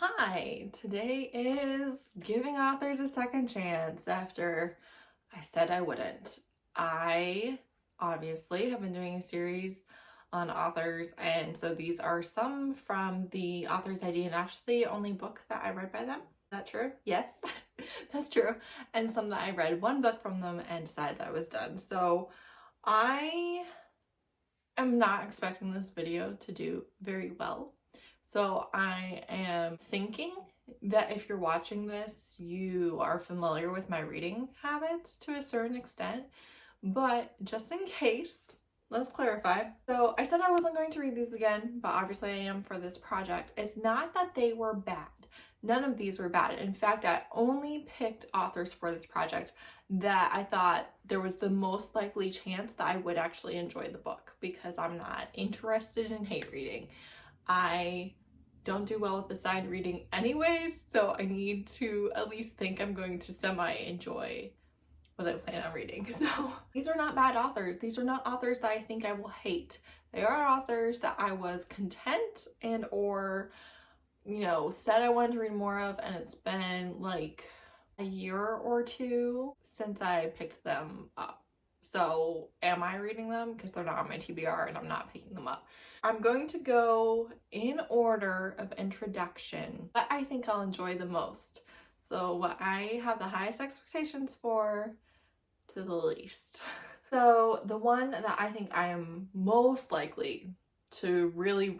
Hi, today is giving authors a second chance after I said I wouldn't. I obviously have been doing a series on authors, and so these are some from the authors I DNF'd the only book that I read by them. Is that true? Yes, that's true. And some that I read one book from them and decided that I was done. So I am not expecting this video to do very well. So I am thinking that if you're watching this, you are familiar with my reading habits to a certain extent, but just in case, let's clarify. So I said I wasn't going to read these again, but obviously I am for this project. It's not that they were bad. None of these were bad. In fact, I only picked authors for this project that I thought there was the most likely chance that I would actually enjoy the book, because I'm not interested in hate reading. I don't do well with the side reading anyways, so I need to at least think I'm going to semi-enjoy what I plan on reading. So these are not bad authors. These are not authors that I think I will hate. They are authors that I was content and or, said I wanted to read more of, and it's been like a year or two since I picked them up. So am I reading them? Because they're not on my TBR and I'm not picking them up. I'm going to go in order of introduction, but I think I'll enjoy the most. So what I have the highest expectations for to the least. So the one that I think I am most likely to really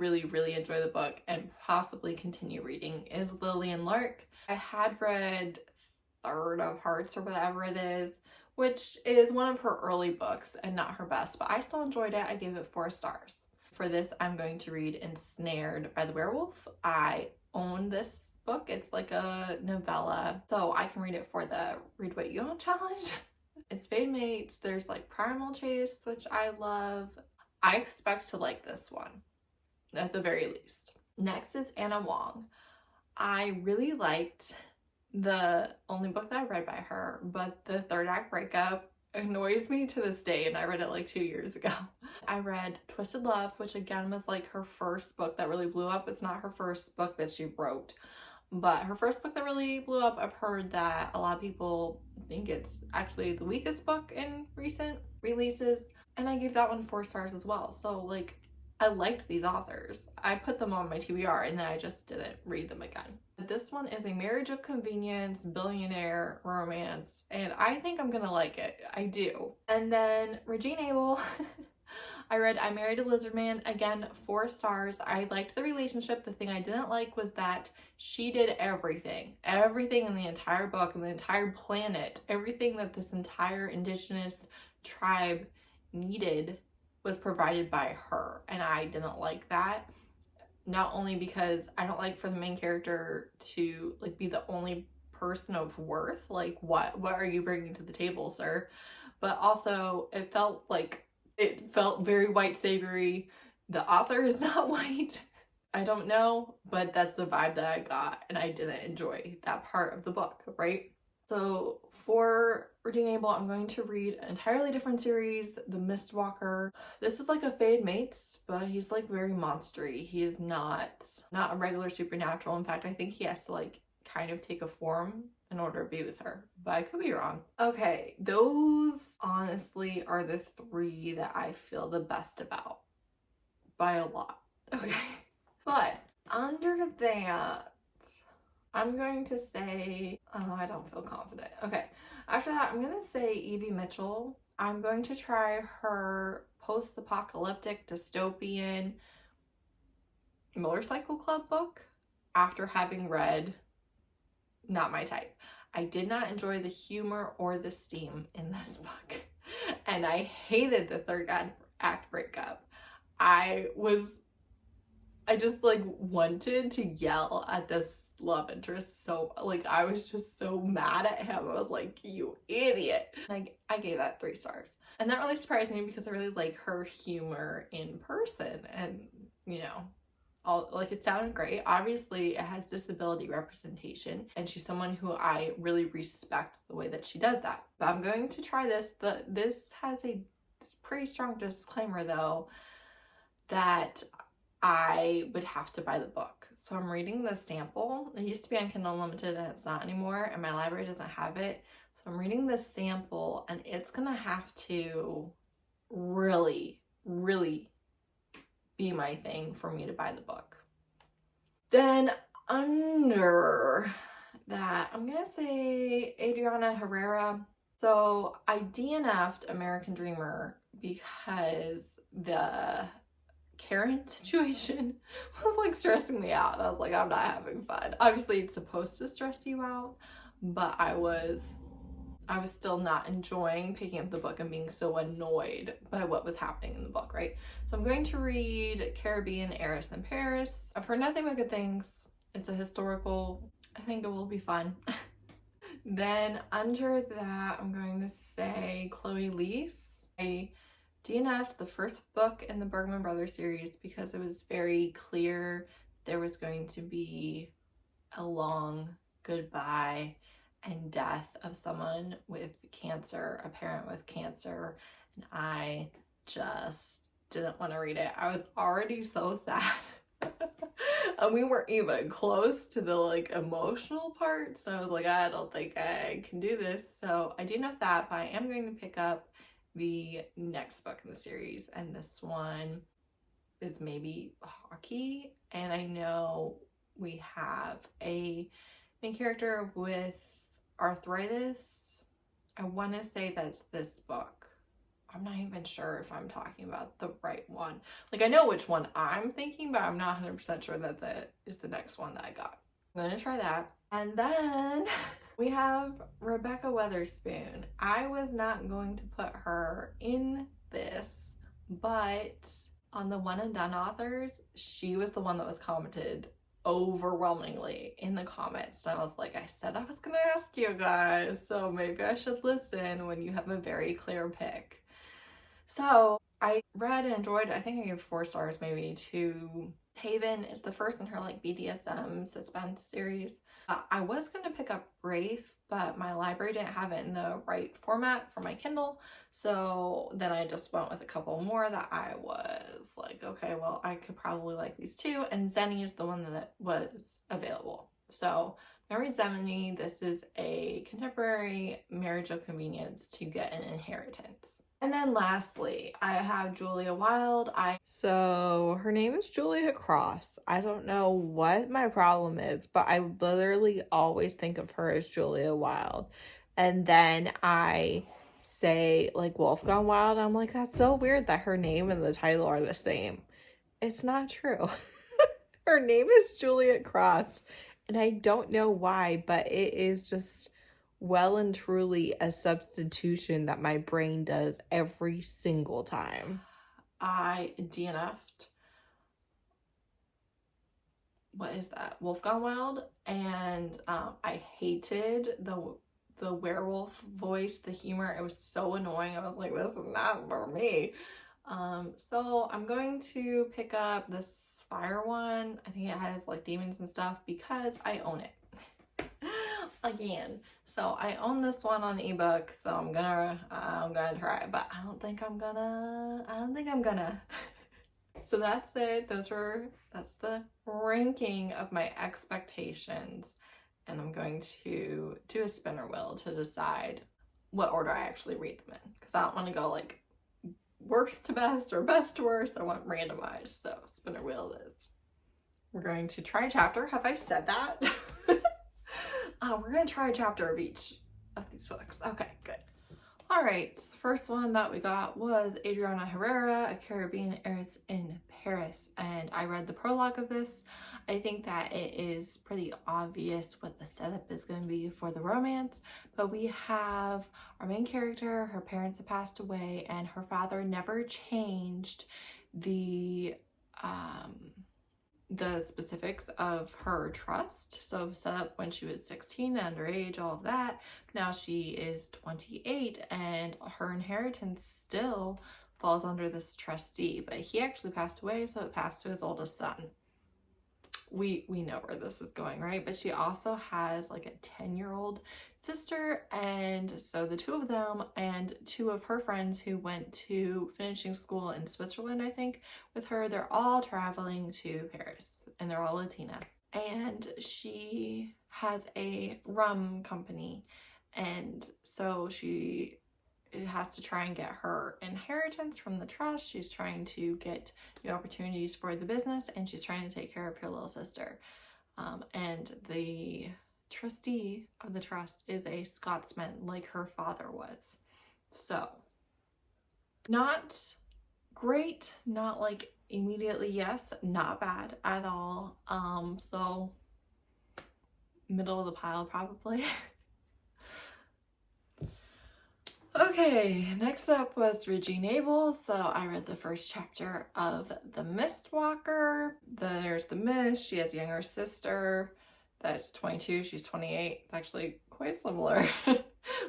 enjoy the book and possibly continue reading is Lillian Lark. I had read Third of Hearts or whatever it is, which is one of her early books and not her best, but I still enjoyed it. I gave it 4 stars. For this, I'm going to read Ensnared by the Werewolf. I own this book. It's like a novella, so I can read it for the Read What You Want challenge. It's Fade Mates. There's like Primal Chase, which I love. I expect to like this one, at the very least. Next is Huang. I really liked the only book that I read by her, but the third act breakup annoys me to this day, and I read it like 2 years ago. I read Twisted Love, which again was like her first book that really blew up. It's not her first book that she wrote, but her first book that really blew up. I've heard that a lot of people think it's actually the weakest book in recent releases, and I gave that one 4 stars as well. So like, I liked these authors. I put them on my TBR and then I just didn't read them again. This one is a marriage of convenience, billionaire romance, and I think I'm gonna like it. I do. And then Regine Abel. I read I Married a Lizard Man. Again, 4 stars. I liked the relationship. The thing I didn't like was that she did everything. Everything in the entire book and the entire planet. Everything that this entire indigenous tribe needed was provided by her, and I didn't like that. Not only because I don't like for the main character to like be the only person of worth, like what are you bringing to the table, sir? But also it felt very white savory. The author is not white. I don't know, but that's the vibe that I got, and I didn't enjoy that part of the book, right? So for Regine Abel, I'm going to read an entirely different series, The Mistwalker. This is like a Fade Mates, but he's like very monstery. He is not a regular supernatural. In fact, I think he has to like kind of take a form in order to be with her, but I could be wrong. Okay, those honestly are the 3 that I feel the best about by a lot. Okay, but under that, I'm going to say, oh, I don't feel confident. Okay, after that, I'm going to say Evie Mitchell. I'm going to try her post-apocalyptic dystopian motorcycle club book after having read Not My Type. I did not enjoy the humor or the steam in this book, and I hated the third act breakup. I just like wanted to yell at this love interest, so like I was just so mad at him. I was like, you idiot. Like, I gave that 3 stars, and that really surprised me because I really like her humor in person, and it sounded great. Obviously it has disability representation, and she's someone who I really respect the way that she does that. But I'm going to try this. This has a pretty strong disclaimer though, that I would have to buy the book. So I'm reading the sample. It used to be on Kindle Unlimited and it's not anymore, and my library doesn't have it. So I'm reading the sample, and it's gonna have to really, really be my thing for me to buy the book. Then under that, I'm gonna say Adriana Herrera. So I DNF'd American Dreamer because the Karen situation was like stressing me out. I was like, I'm not having fun. Obviously it's supposed to stress you out, but I was still not enjoying picking up the book and being so annoyed by what was happening in the book, right? So I'm going to read Caribbean, Heiress, and Paris. I've heard nothing but good things. It's a historical. I think it will be fun. Then under that, I'm going to say Chloe Liese. I DNF'd the first book in the Bergman Brothers series because it was very clear there was going to be a long goodbye and death of someone with cancer, a parent with cancer, and I just didn't want to read it. I was already so sad. And we weren't even close to the like emotional part, so I was like, I don't think I can do this. So I DNF'd that, but I am going to pick up the next book in the series, and this one is maybe hockey, and I know we have a main character with arthritis. I want to say that's this book. I'm not even sure if I'm talking about the right one. Like, I know which one I'm thinking, but I'm not 100% sure that that is the next one that I got. I'm gonna try that. And then we have Rebekah Weatherspoon. I was not going to put her in this, but on the One and Done authors, she was the one that was commented overwhelmingly in the comments. And I was like, I said I was gonna ask you guys, so maybe I should listen when you have a very clear pick. So I read and enjoyed, I think I gave 4 stars maybe to Haven. Is the first in her like BDSM suspense series. I was going to pick up Wraith, but my library didn't have it in the right format for my Kindle. So then I just went with a couple more that I was like, okay, well, I could probably like these too. And Xeni is the one that was available. So I read Xeni. This is a contemporary marriage of convenience to get an inheritance. And then lastly, I have Julia Wilde. So her name is Julia Cross. I don't know what my problem is, but I literally always think of her as Julia Wilde. And then I say like Wolf Gone Wild. I'm like, that's so weird that her name and the title are the same. It's not true. Her name is Juliet Cross. And I don't know why, but it is just well and truly a substitution that my brain does every single time. I DNF'd, what is that, Wolf Gone Wild, and I hated the werewolf voice, the humor. It was so annoying. I was like, this is not for me. So I'm going to pick up this fire one. I think it has like demons and stuff because I own it. Again, so I own this one on ebook, so I'm gonna try it, but I don't think I'm gonna. So that's it. That's the ranking of my expectations, and I'm going to do a spinner wheel to decide what order I actually read them in, because I don't want to go like worst to best or best to worst. I want randomized, so spinner wheel it is. We're going to try a chapter. Have I said that? We're going to try a chapter of each of these books. Okay, good. All right, first one that we got was Adriana Herrera, A Caribbean Heiress in Paris, and I read the prologue of this. I think that it is pretty obvious what the setup is going to be for the romance, but we have our main character, her parents have passed away, and her father never changed the specifics of her trust. So set up when she was 16, underage, all of that. Now she is 28 and her inheritance still falls under this trustee, but he actually passed away, so it passed to his oldest son. we know where this is going, right? But she also has like a 10-year-old sister, and so the two of them and two of her friends who went to finishing school in Switzerland, I think, with her, they're all traveling to Paris, and they're all Latina. And she has a rum company, and so she has to try and get her inheritance from the trust. She's trying to get new opportunities for the business, and she's trying to take care of her little sister. And the trustee of the trust is a Scotsman like her father was. So not great, not like immediately yes, not bad at all. So middle of the pile probably. Okay, next up was Regine Abel. So I read the first chapter of The Mistwalker. There's the Mist. She has a younger sister that's 22. She's 28. It's actually quite similar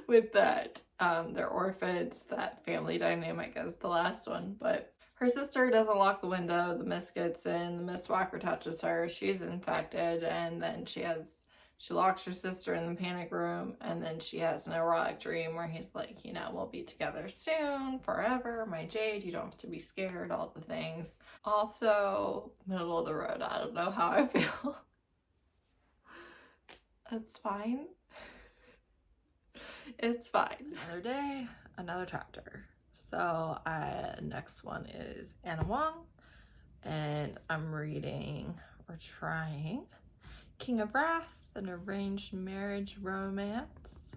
with that. They're orphans. That family dynamic as the last one. But her sister doesn't lock the window. The Mist gets in. The Mistwalker touches her. She's infected. And then she locks her sister in the panic room, and then she has an erotic dream where he's like, you know, we'll be together soon, forever, my Jade, you don't have to be scared, all the things. Also, middle of the road, I don't know how I feel. It's fine. It's fine. Another day, another chapter. So, next one is Huang, and I'm reading, or trying, King of Wrath, an arranged marriage romance.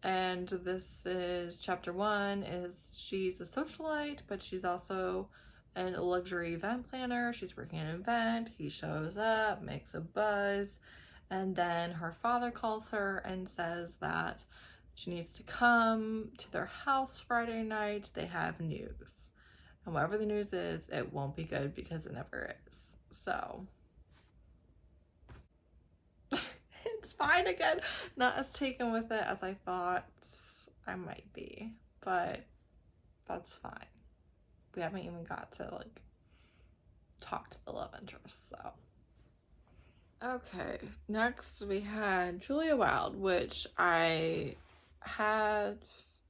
And this is chapter 1. Is she's a socialite, but she's also a luxury event planner. She's working at an event. He shows up, makes a buzz, and then her father calls her and says that she needs to come to their house Friday night. They have news, and whatever the news is, it won't be good because it never is. So it's fine again. Not as taken with it as I thought I might be, but that's fine. We haven't even got to like talk to the love interest, so. Okay, next we had Julia Wild, which I had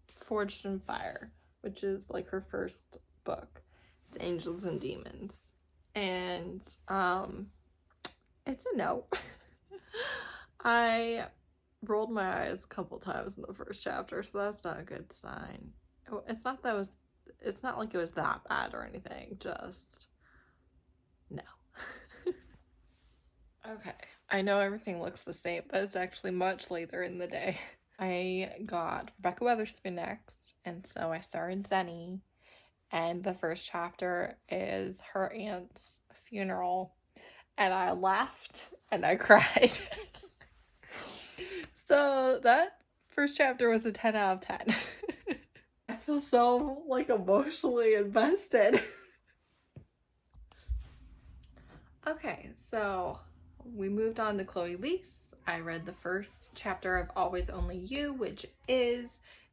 Forged in Fire, which is like her first book. It's Angels and Demons. And it's a no. I rolled my eyes a couple times in the first chapter, so that's not a good sign. It's not like it was that bad or anything, just no. Okay, I know everything looks the same, but it's actually much later in the day. I got Rebekah Weatherspoon next, and so I started Xeni, and the first chapter is her aunt's funeral, and I laughed and I cried. So that first chapter was a 10 out of 10. I feel so like emotionally invested. Okay, so we moved on to Chloe Liese. I read the first chapter of Always Only You, which is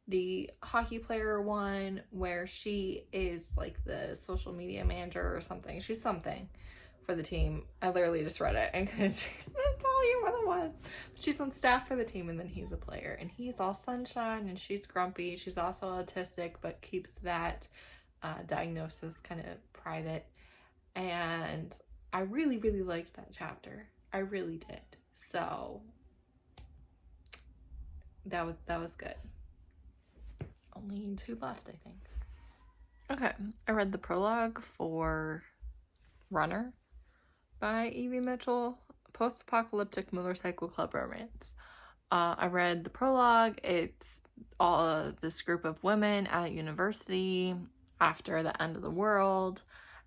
the hockey player one where she is like the social media manager or something. She's something for the team. I literally just read it and couldn't tell you what it was. She's on staff for the team, and then he's a player, and he's all sunshine and she's grumpy. She's also autistic, but keeps that diagnosis kind of private. And I really, really liked that chapter. I really did. So that was good. Only 2 left, I think. Okay, I read the prologue for Runner by Evie Mitchell, post-apocalyptic motorcycle club romance. I read the prologue. It's all this group of women at university after the end of the world,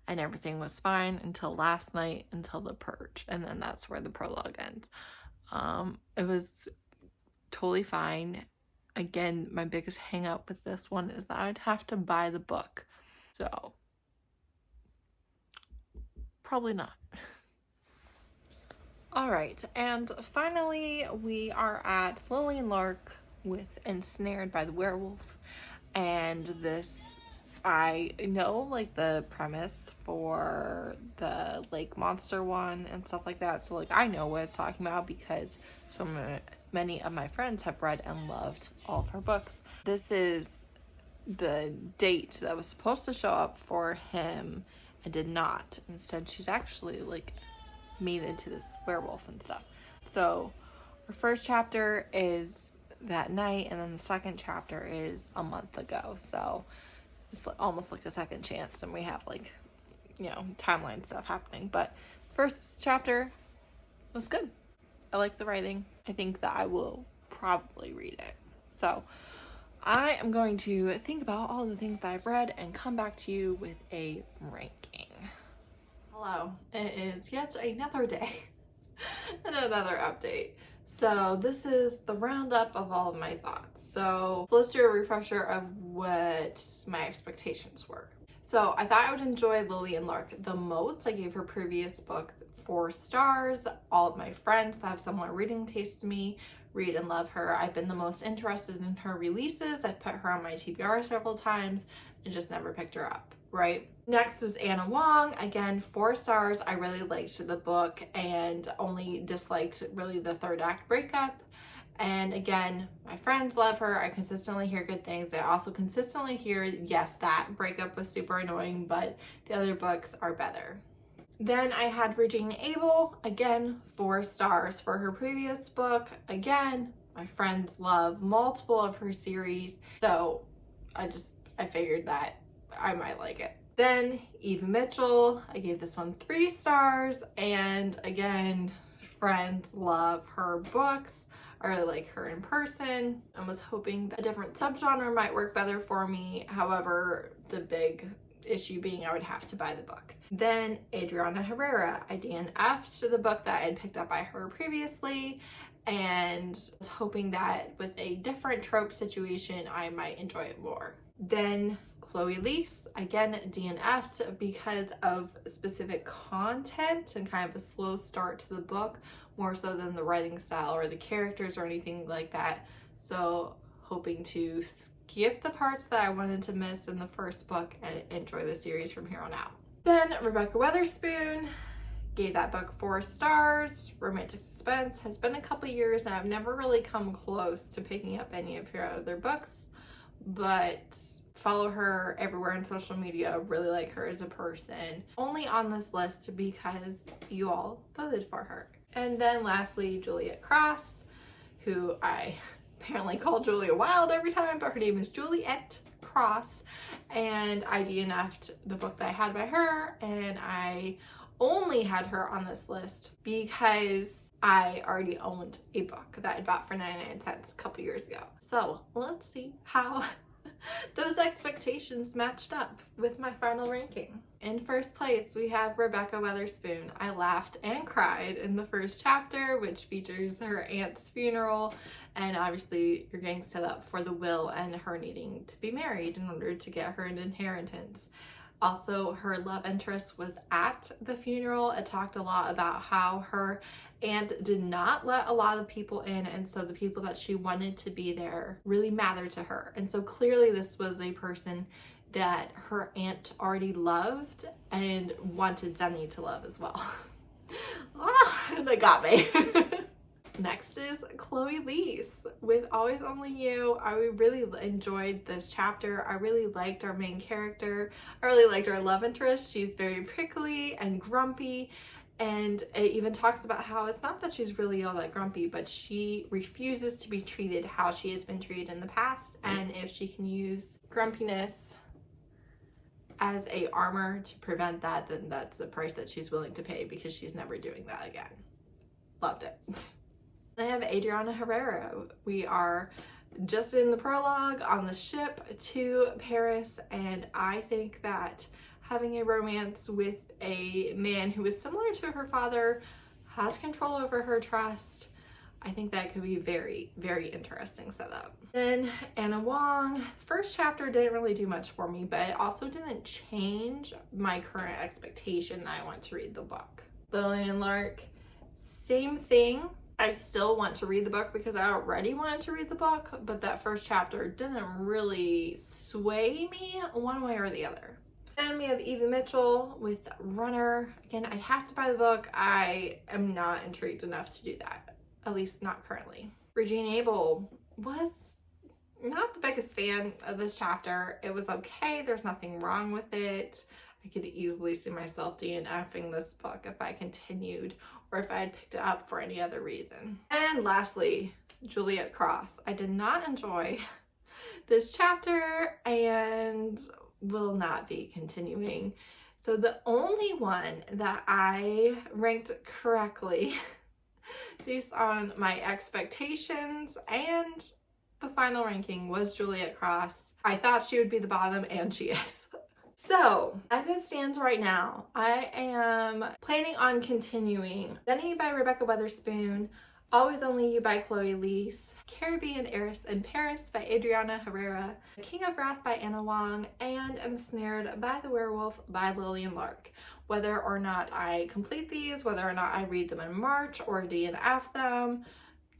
and everything was fine until last night, until the purge, and then that's where the prologue ends. It was totally fine. Again, my biggest hang up with this one is that I'd have to buy the book, so probably not. All right, and finally we are at Lillian Lark with Ensnared by the Werewolf, and this I know like the premise for the lake monster one and stuff like that, so like I know what it's talking about because many of my friends have read and loved all of her books. This is the date that was supposed to show up for him and did not. Instead, she's actually like made into this werewolf and stuff. So her first chapter is that night, and then the second chapter is a month ago. So it's almost like a second chance, and we have like, you know, timeline stuff happening. But first chapter was good. I like the writing. I think that I will probably read it. So I am going to think about all the things that I've read and come back to you with a ranking. Hello, it is yet another day and another update. So this is the roundup of all of my thoughts. So let's do a refresher of what my expectations were. So I thought I would enjoy Lillian Lark the most. I gave her previous book 4 stars. All of my friends that have similar reading tastes to me read and love her. I've been the most interested in her releases. I've put her on my TBR several times and just never picked her up, right? Next was Huang. Again, 4 stars. I really liked the book and only disliked really the 3rd act breakup. And again, my friends love her. I consistently hear good things. I also consistently hear, yes, that breakup was super annoying, but the other books are better. Then I had Regine Abel, again, 4 stars for her previous book. Again, my friends love multiple of her series, so I figured that I might like it. Then Evie Mitchell, I gave this one 3 stars, and again, friends love her books. I really like her in person. I was hoping that a different subgenre might work better for me. However, the big issue being I would have to buy the book. Then Adriana Herrera, I DNF'd to the book that I had picked up by her previously and was hoping that with a different trope situation I might enjoy it more. Then Liese, again DNF'd because of specific content and kind of a slow start to the book, more so than the writing style or the characters or anything like that. So hoping to skip the parts that I wanted to miss in the first book and enjoy the series from here on out. Then Rebekah Weatherspoon, gave that book 4 stars. Romantic suspense. Has been a couple years and I've never really come close to picking up any of her other books, but follow her everywhere on social media. Really like her as a person. Only on this list because you all voted for her. And then lastly, Juliette Cross, who I apparently call Julia Wild every time, but her name is Juliette Cross, and I DNF'd the book that I had by her, and I only had her on this list because I already owned a book that I bought for 99 cents a couple years ago. So let's see how those expectations matched up with my final ranking. In first place, we have Rebekah Weatherspoon. I laughed and cried in the first chapter, which features her aunt's funeral, and obviously you're getting set up for the will and her needing to be married in order to get her an inheritance. Also, her love interest was at the funeral. It talked a lot about how her aunt did not let a lot of people in, and so the people that she wanted to be there really mattered to her. And so clearly this was a person that her aunt already loved and wanted Xeni to love as well. That got me. Next is Liese with Always Only You. I really enjoyed this chapter. I really liked our main character. I really liked our love interest. She's very prickly and grumpy, and it even talks about how it's not that she's really all that grumpy, but she refuses to be treated how she has been treated in the past, and if she can use grumpiness as a armor to prevent that, then that's the price that she's willing to pay, because she's never doing that again. Loved it. I have Adriana Herrera. We are just in the prologue on the ship to Paris, and I think that having a romance with a man who is similar to her father, has control over her trust, I think that could be very, very interesting setup. Then Huang. First chapter didn't really do much for me, but it also didn't change my current expectation that I want to read the book. Lillian Lark, same thing. I I still want to read the book because I already wanted to read the book, but that first chapter didn't really sway me one way or the other. And we have Evie Mitchell with Runner. Again, I'd have to buy the book. I am not intrigued enough to do that, at least not currently. Regine Abel was not the biggest fan of this chapter. It was okay. There's nothing wrong with it. I could easily see myself DNFing this book if I continued or if I had picked it up for any other reason. And lastly, Juliette Cross. I did not enjoy this chapter and will not be continuing. So the only one that I ranked correctly based on my expectations and the final ranking was Juliette Cross. I thought she would be the bottom, and she is. So, as it stands right now, I am planning on continuing Xeni by Rebekah Weatherspoon, Always Only You by Chloe Liese, Caribbean Heiress in Paris by Adriana Herrera, King of Wrath by Huang, and Ensnared by the Werewolf by Lillian Lark. Whether or not I complete these, whether or not I read them in March or DNF them,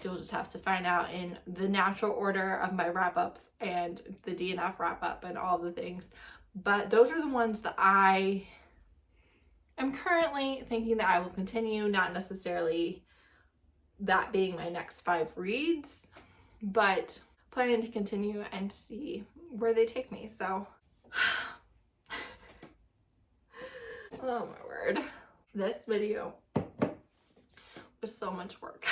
you'll just have to find out in the natural order of my wrap-ups and the DNF wrap-up and all the things. But those are the ones that I am currently thinking that I will continue, not necessarily that being my next 5 reads, but planning to continue and see where they take me. So, oh my word. This video was so much work.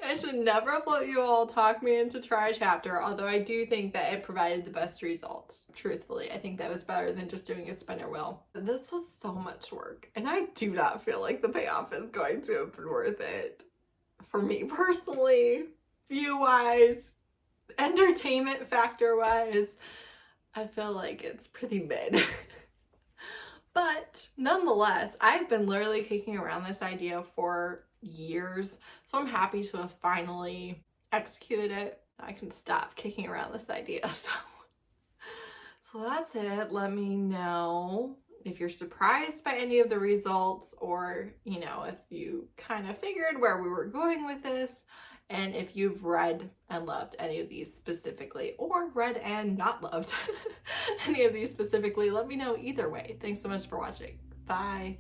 I should never have let you all talk me into try a chapter, although I do think that it provided the best results, truthfully. I think that was better than just doing a spinner wheel. This was so much work, and I do not feel like the payoff is going to have been worth it. For me personally, view-wise, entertainment factor-wise, I feel like it's pretty mid. But nonetheless, I've been literally kicking around this idea for years, so I'm happy to have finally executed it. I can stop kicking around this idea. So that's it. Let me know if you're surprised by any of the results, or you know, if you kind of figured where we were going with this, and if you've read and loved any of these specifically, or read and not loved any of these specifically. Let me know either way. Thanks so much for watching. Bye.